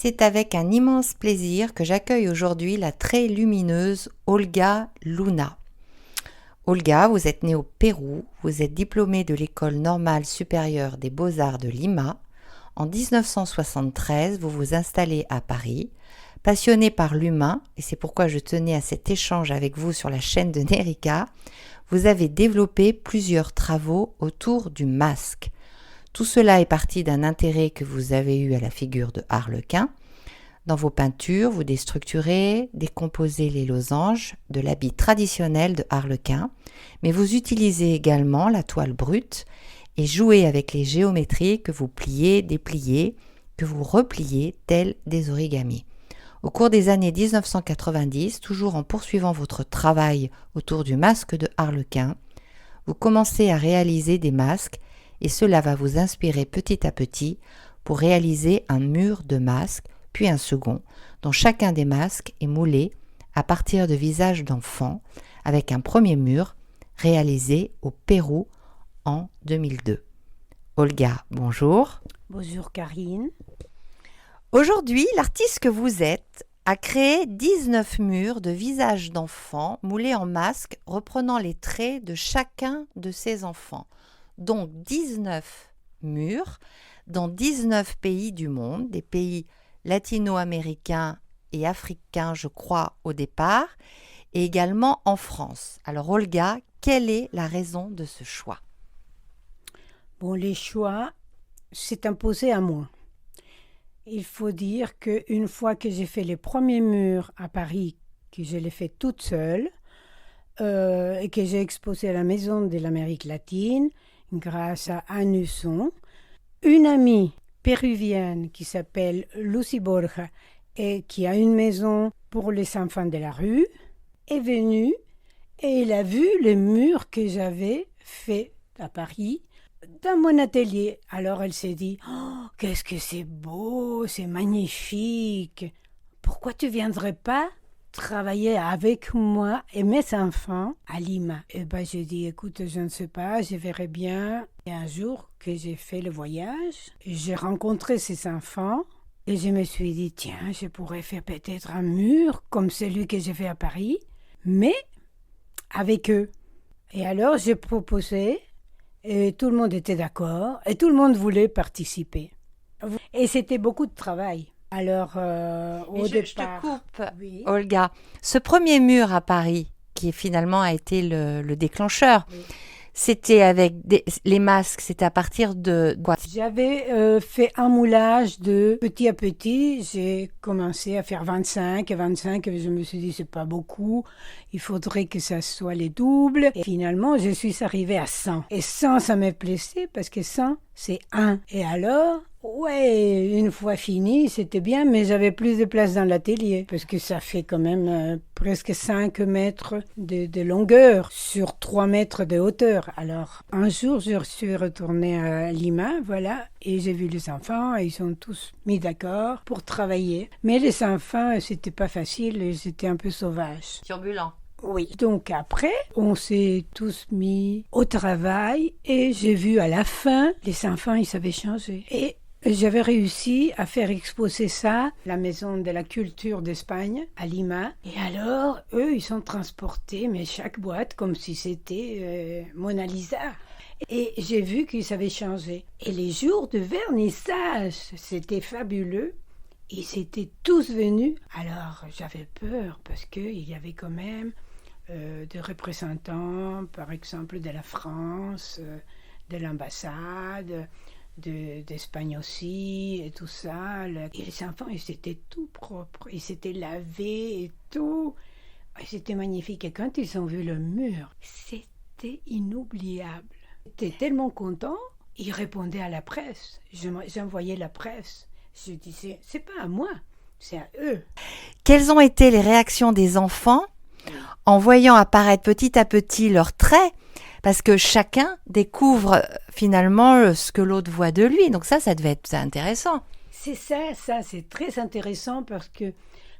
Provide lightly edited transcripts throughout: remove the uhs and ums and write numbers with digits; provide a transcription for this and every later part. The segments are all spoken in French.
C'est avec un immense plaisir que j'accueille aujourd'hui la très lumineuse Olga Luna. Olga, vous êtes née au Pérou, vous êtes diplômée de l'École normale supérieure des beaux-arts de Lima. En 1973, vous vous installez à Paris. Passionnée par l'humain, et c'est pourquoi je tenais à cet échange avec vous sur la chaîne de Nerica, vous avez développé plusieurs travaux autour du masque. Tout cela est parti d'un intérêt que vous avez eu à la figure de Harlequin. Dans vos peintures, vous déstructurez, décomposez les losanges de l'habit traditionnel de Harlequin, mais vous utilisez également la toile brute et jouez avec les géométries que vous pliez, dépliez, que vous repliez tels des origamis. Au cours des années 1990, toujours en poursuivant votre travail autour du masque de Harlequin, vous commencez à réaliser des masques et cela va vous inspirer petit à petit pour réaliser un mur de masques, puis un second, dont chacun des masques est moulé à partir de visages d'enfants, avec un premier mur réalisé au Pérou en 2002. Olga, bonjour. Bonjour Karine. Aujourd'hui, l'artiste que vous êtes a créé 19 murs de visages d'enfants moulés en masques reprenant les traits de chacun de ces enfants. Donc 19 murs dans 19 pays du monde, des pays latino-américains et africains, je crois, au départ, et également en France. Alors Olga, quelle est la raison de ce choix ? Bon, les choix, c'est imposé à moi. Il faut dire qu'une fois que j'ai fait les premiers murs à Paris, que je les fait toute seule, et que j'ai exposé à la Maison de l'Amérique latine, grâce à Anne Husson, une amie péruvienne qui s'appelle Lucy Borja et qui a une maison pour les enfants de la rue, est venue et elle a vu les murs que j'avais faits à Paris dans mon atelier. Alors elle s'est dit « Oh, qu'est-ce que c'est beau, c'est magnifique. Pourquoi tu viendrais pas travailler avec moi et mes enfants à Lima ?» Et ben j'ai dit « Écoute, je ne sais pas, je verrai bien. » Et un jour que j'ai fait le voyage, j'ai rencontré ces enfants et je me suis dit « Tiens, je pourrais faire peut-être un mur comme celui que j'ai fait à Paris, mais avec eux. » Et alors j'ai proposé et tout le monde était d'accord et tout le monde voulait participer. Et c'était beaucoup de travail. Alors, au départ... Je te coupe, oui. Olga. Ce premier mur à Paris, qui finalement a été le déclencheur, oui. C'était avec les masques, c'était à partir de quoi ? J'avais fait un moulage de petit à petit. J'ai commencé à faire 25 et je me suis dit c'est pas beaucoup, il faudrait que ça soit les doubles. Et finalement, je suis arrivée à 100. Et 100, ça me plaisait parce que 100, c'est 1. Et alors, ouais, une fois fini, c'était bien, mais j'avais plus de place dans l'atelier parce que ça fait quand même presque 5 mètres de longueur sur 3 mètres de hauteur. Alors, un jour, je suis retournée à Lima, voilà, et j'ai vu les enfants, et ils sont tous mis d'accord pour travailler. Mais les enfants, c'était pas facile, ils étaient un peu sauvages. Turbulents. Oui. Donc après, on s'est tous mis au travail, et j'ai vu à la fin, les enfants, ils savaient changer. Et j'avais réussi à faire exposer ça à la Maison de la Culture d'Espagne, à Lima. Et alors, eux, ils sont transportés, mais chaque boîte, comme si c'était Mona Lisa. Et j'ai vu qu'ils avaient changé. Et les jours de vernissage, c'était fabuleux. Ils étaient tous venus. Alors, j'avais peur, parce qu'il y avait quand même des représentants, par exemple, de la France, de l'ambassade... d'Espagne aussi, et tout ça. Et les enfants, ils étaient tout propres, ils s'étaient lavés et tout. Et c'était magnifique. Et quand ils ont vu le mur, c'était inoubliable. Ils étaient tellement contents, ils répondaient à la presse. J'envoyais la presse. Je disais, c'est pas à moi, c'est à eux. Quelles ont été les réactions des enfants en voyant apparaître petit à petit leurs traits ? Parce que chacun découvre finalement ce que l'autre voit de lui. Donc ça devait être intéressant. C'est ça, c'est très intéressant parce que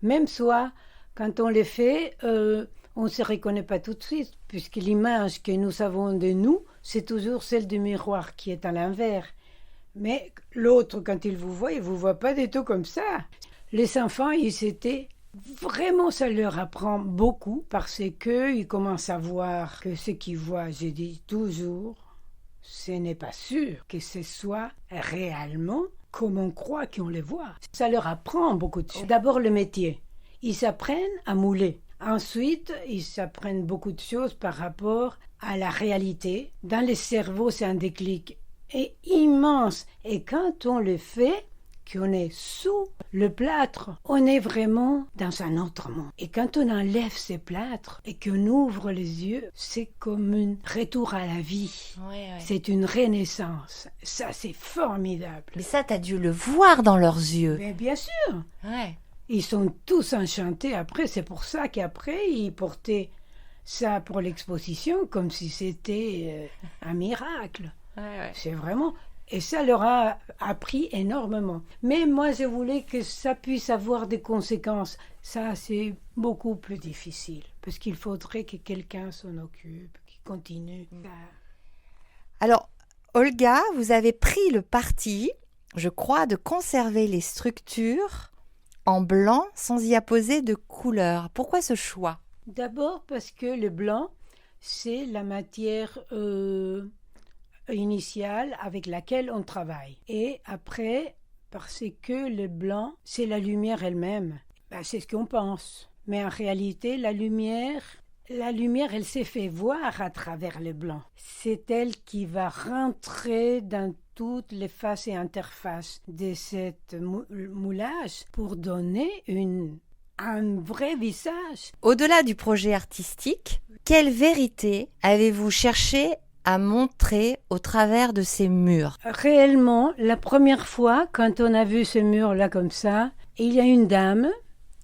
même soi, quand on les fait, on ne se reconnaît pas tout de suite, puisque l'image que nous avons de nous, c'est toujours celle du miroir qui est à l'envers. Mais l'autre, quand il vous voit pas du tout comme ça. Les enfants, vraiment, ça leur apprend beaucoup parce qu'ils commencent à voir que ce qu'ils voient, je dis toujours, ce n'est pas sûr que ce soit réellement comme on croit qu'on les voit. Ça leur apprend beaucoup de choses. D'abord le métier. Ils apprennent à mouler. Ensuite, ils apprennent beaucoup de choses par rapport à la réalité. Dans les cerveaux, c'est un déclic immense. Et quand on le fait, qu'on est sous le plâtre, on est vraiment dans un autre monde. Et quand on enlève ces plâtres et qu'on ouvre les yeux, c'est comme un retour à la vie. Ouais. C'est une renaissance. Ça, c'est formidable. Mais ça, t'as dû le voir dans leurs yeux. Mais bien sûr. Ouais. Ils sont tous enchantés après. C'est pour ça qu'après, ils portaient ça pour l'exposition comme si c'était un miracle. Ouais. C'est vraiment... Et ça leur a appris énormément. Mais moi, je voulais que ça puisse avoir des conséquences. Ça, c'est beaucoup plus difficile. Parce qu'il faudrait que quelqu'un s'en occupe, qu'il continue. Alors, Olga, vous avez pris le parti, je crois, de conserver les structures en blanc sans y apposer de couleur. Pourquoi ce choix ? D'abord parce que le blanc, c'est la matière... initiale avec laquelle on travaille. Et après, parce que le blanc, c'est la lumière elle-même. C'est ce qu'on pense. Mais en réalité, la lumière, elle s'est fait voir à travers le blanc. C'est elle qui va rentrer dans toutes les faces et interfaces de cet moulage pour donner un vrai visage. Au-delà du projet artistique, quelle vérité avez-vous cherché à montrer au travers de ces murs? Réellement, la première fois, quand on a vu ce mur-là comme ça, il y a une dame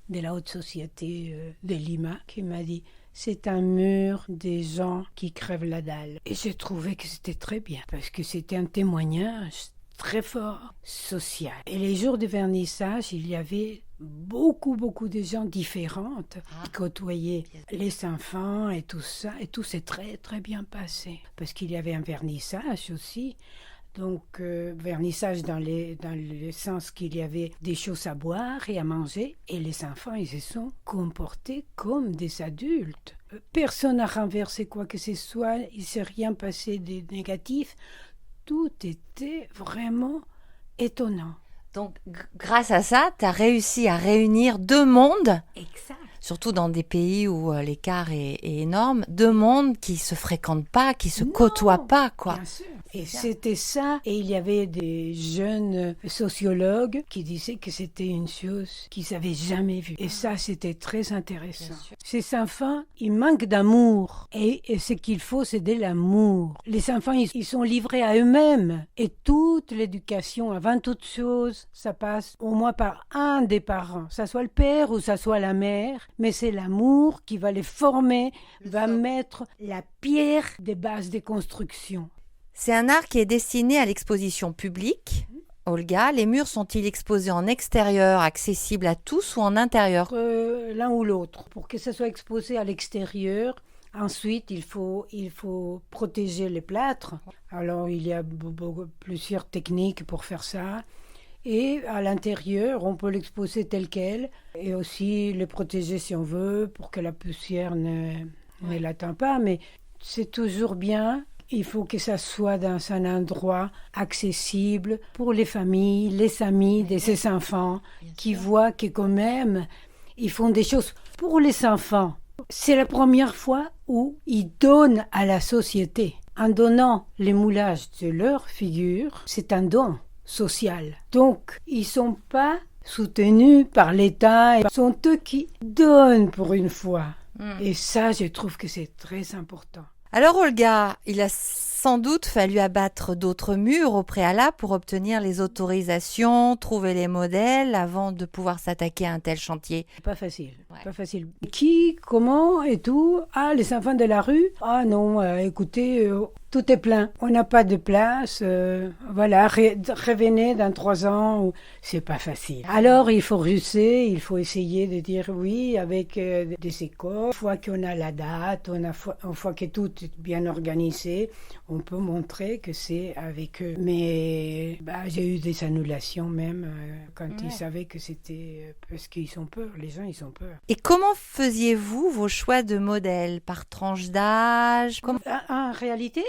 de la haute société de Lima qui m'a dit « C'est un mur des gens qui crèvent la dalle ». Et j'ai trouvé que c'était très bien, parce que c'était un témoignage très fort, social. Et les jours de vernissage, il y avait beaucoup de gens différentes qui côtoyaient les enfants et tout ça. Et tout s'est très bien passé. Parce qu'il y avait un vernissage aussi. Donc, vernissage dans le sens qu'il y avait des choses à boire et à manger. Et les enfants, ils se sont comportés comme des adultes. Personne n'a renversé quoi que ce soit. Il ne s'est rien passé de négatif. Tout était vraiment étonnant. Donc, grâce à ça, tu as réussi à réunir deux mondes, Exact. surtout dans des pays où l'écart est énorme, deux mondes qui se fréquentent pas, qui se côtoient pas, quoi. Bien sûr. Et c'était ça. Et il y avait des jeunes sociologues qui disaient que c'était une chose qu'ils n'avaient jamais vue. Et ça, c'était très intéressant. Ces enfants, ils manquent d'amour. Et ce qu'il faut, c'est de l'amour. Les enfants, ils sont livrés à eux-mêmes. Et toute l'éducation, avant toute chose, ça passe au moins par un des parents. Ça soit le père ou ça soit la mère. Mais c'est l'amour qui va les former, va mettre la pierre des bases des constructions. C'est un art qui est destiné à l'exposition publique. Olga, les murs sont-ils exposés en extérieur, accessibles à tous ou en intérieur ? L'un ou l'autre. Pour que ça soit exposé à l'extérieur, ensuite il faut protéger les plâtres. Alors il y a plusieurs techniques pour faire ça. Et à l'intérieur, on peut l'exposer tel quel et aussi le protéger si on veut pour que la poussière ne l'atteint pas. Mais c'est toujours bien. Il faut que ça soit dans un endroit accessible pour les familles, les amis de ces enfants qui voient que quand même, ils font des choses pour les enfants. C'est la première fois où ils donnent à la société. En donnant les moulages de leur figure, c'est un don social. Donc, ils ne sont pas soutenus par l'État, ce sont eux qui donnent pour une fois. Et ça, je trouve que c'est très important. Alors Olga, il a sans doute fallu abattre d'autres murs au préalable pour obtenir les autorisations, trouver les modèles avant de pouvoir s'attaquer à un tel chantier. Pas facile, pas facile. Qui, comment et tout. Ah, les enfants de la rue. Ah non, écoutez, tout est plein. On n'a pas de place. Voilà, revenez dans 3 ans. C'est pas facile. Alors, il faut russer, il faut essayer de dire oui avec des écoles. Une fois qu'on a la date, une fois que tout est bien organisé, on peut montrer que c'est avec eux. Mais j'ai eu des annulations même quand ils savaient que c'était parce qu'ils ont peur. Les gens, ils ont peur. Et comment faisiez-vous vos choix de modèles? Par tranche d'âge? En réalité,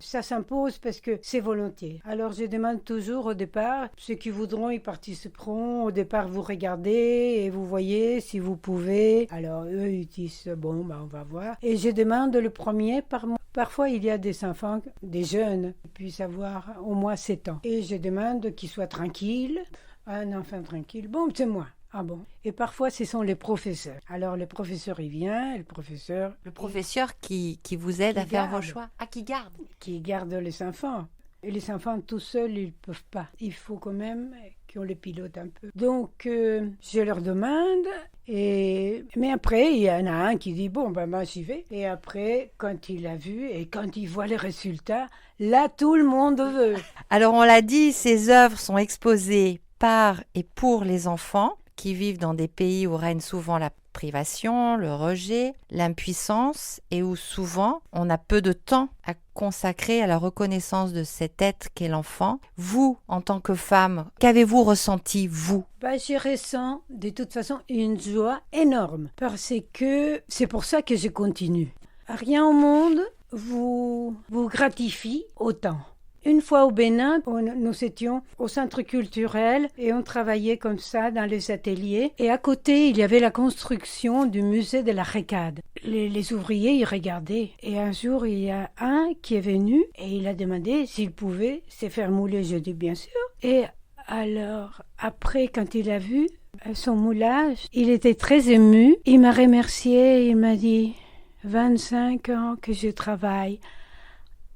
ça s'impose parce que c'est volontiers. Alors je demande toujours au départ, ceux qui voudront y participeront. Au départ, vous regardez et vous voyez si vous pouvez. Alors eux, ils disent bon, on va voir. Et je demande le premier par mois. Parfois, il y a des enfants, des jeunes, qui puissent avoir au moins 7 ans. Et je demande qu'ils soient tranquilles. Un enfant tranquille, bon, c'est moi. Ah bon? Et parfois, ce sont les professeurs. Alors, le professeur, il vient, le professeur qui vous aide à faire vos choix. Ah, qui garde? Qui garde les enfants. Et les enfants, tout seuls, ils ne peuvent pas. Il faut quand même qu'on les pilote un peu. Donc, je leur demande. Mais après, il y en a un qui dit, bon, moi, j'y vais. Et après, quand il a vu et quand il voit les résultats, là, tout le monde veut. Alors, on l'a dit, ces œuvres sont exposées par et pour les enfants qui vivent dans des pays où règne souvent la privation, le rejet, l'impuissance et où souvent on a peu de temps à consacrer à la reconnaissance de cet être qu'est l'enfant. Vous, en tant que femme, qu'avez-vous ressenti, vous? Je ressens de toute façon une joie énorme parce que c'est pour ça que je continue. Rien au monde vous gratifie autant. Une fois au Bénin, nous étions au centre culturel et on travaillait comme ça dans les ateliers. Et à côté, il y avait la construction du musée de la Récade. Les ouvriers, ils regardaient. Et un jour, il y a un qui est venu et il a demandé s'il pouvait se faire mouler. Je dis bien sûr. Et alors, après, quand il a vu son moulage, il était très ému. Il m'a remercié, il m'a dit 25 ans que je travaille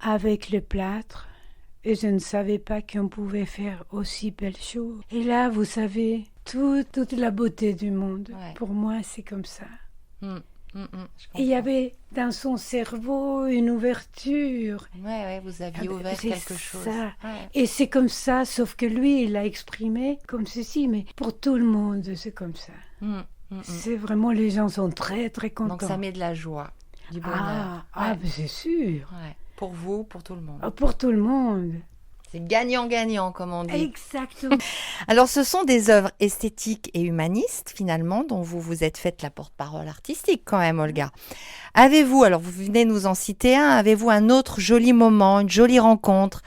avec le plâtre. Et je ne savais pas qu'on pouvait faire aussi belle chose. Et là, vous savez, toute la beauté du monde. Ouais. Pour moi, c'est comme ça. Et il y avait dans son cerveau une ouverture. Ouais, vous aviez ouvert quelque chose. Ça. Ouais. Et c'est comme ça, sauf que lui, il l'a exprimé comme ceci. Mais pour tout le monde, c'est comme ça. C'est vraiment, les gens sont très, très contents. Donc ça met de la joie, du bonheur. Mais c'est sûr. Ouais. Pour vous, pour tout le monde. Pour tout le monde. C'est gagnant-gagnant, comme on dit. Exactement. Alors, ce sont des œuvres esthétiques et humanistes, finalement, dont vous vous êtes faite la porte-parole artistique, quand même, Olga. Avez-vous, alors vous venez nous en citer un, avez-vous un autre joli moment, une jolie rencontre,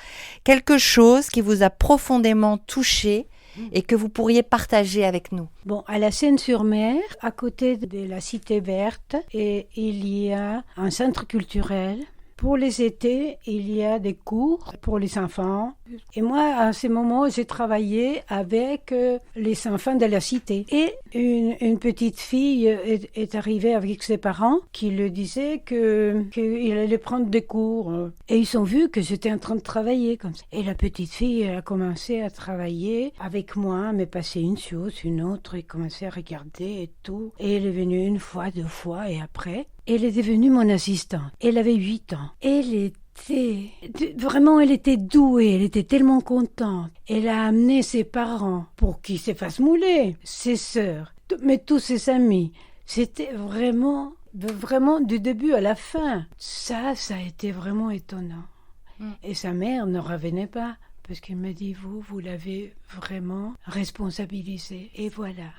quelque chose qui vous a profondément touché et que vous pourriez partager avec nous? Bon, à la Seine-sur-Mer, à côté de la Cité Verte, et il y a un centre culturel. Pour les étés, il y a des cours pour les enfants. Et moi, à ce moment, j'ai travaillé avec les enfants de la cité. Et une petite fille est arrivée avec ses parents qui lui disaient qu'il allait prendre des cours. Et ils ont vu que j'étais en train de travailler comme ça. Et la petite fille a commencé à travailler avec moi, me passer une chose, une autre, et commençait à regarder et tout. Et elle est venue 1 fois, 2 fois, et après, elle est devenue mon assistante. Elle avait 8 ans. Elle était douée, elle était tellement contente. Elle a amené ses parents pour qu'ils se fassent mouler, ses sœurs, mais tous ses amis. C'était vraiment du début à la fin. Ça a été vraiment étonnant. Et sa mère ne revenait pas. Parce qu'elle m'a dit, vous l'avez vraiment responsabilisé. Et voilà.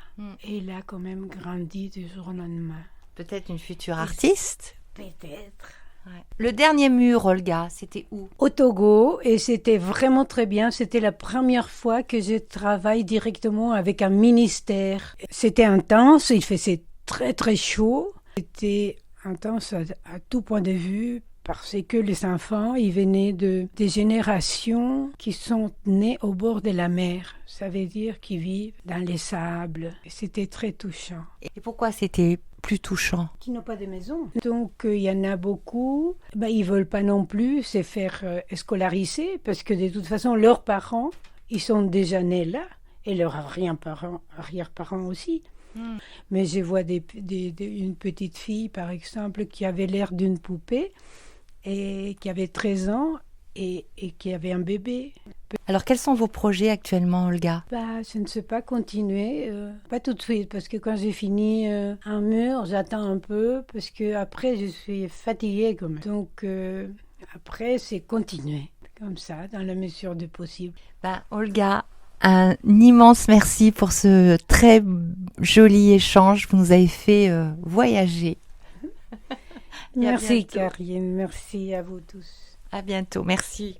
Et il a quand même grandi du jour au lendemain. Peut-être une future artiste? Peut-être. Ouais. Le dernier mur, Olga, c'était où? Au Togo, et c'était vraiment très bien. C'était la première fois que je travaille directement avec un ministère. C'était intense, il faisait très très chaud. C'était intense à tout point de vue, parce que les enfants, ils venaient des générations qui sont nées au bord de la mer. Ça veut dire qu'ils vivent dans les sables. C'était très touchant. Et pourquoi c'était plus touchant? Qui n'ont pas de maison. Donc, il y en a beaucoup. Ils ne veulent pas non plus se faire scolariser parce que de toute façon, leurs parents, ils sont déjà nés là et leurs arrière-parents aussi. Mais je vois une petite fille, par exemple, qui avait l'air d'une poupée et qui avait 13 ans et qui avait un bébé. Alors, quels sont vos projets actuellement, Olga? Je ne sais pas continuer, pas tout de suite, parce que quand j'ai fini un mur, j'attends un peu, parce que après je suis fatiguée quand même. Donc après, c'est continuer, comme ça, dans la mesure du possible. Olga, un immense merci pour ce très joli échange. Vous nous avez fait voyager. Merci Karine, merci à vous tous. À bientôt, merci.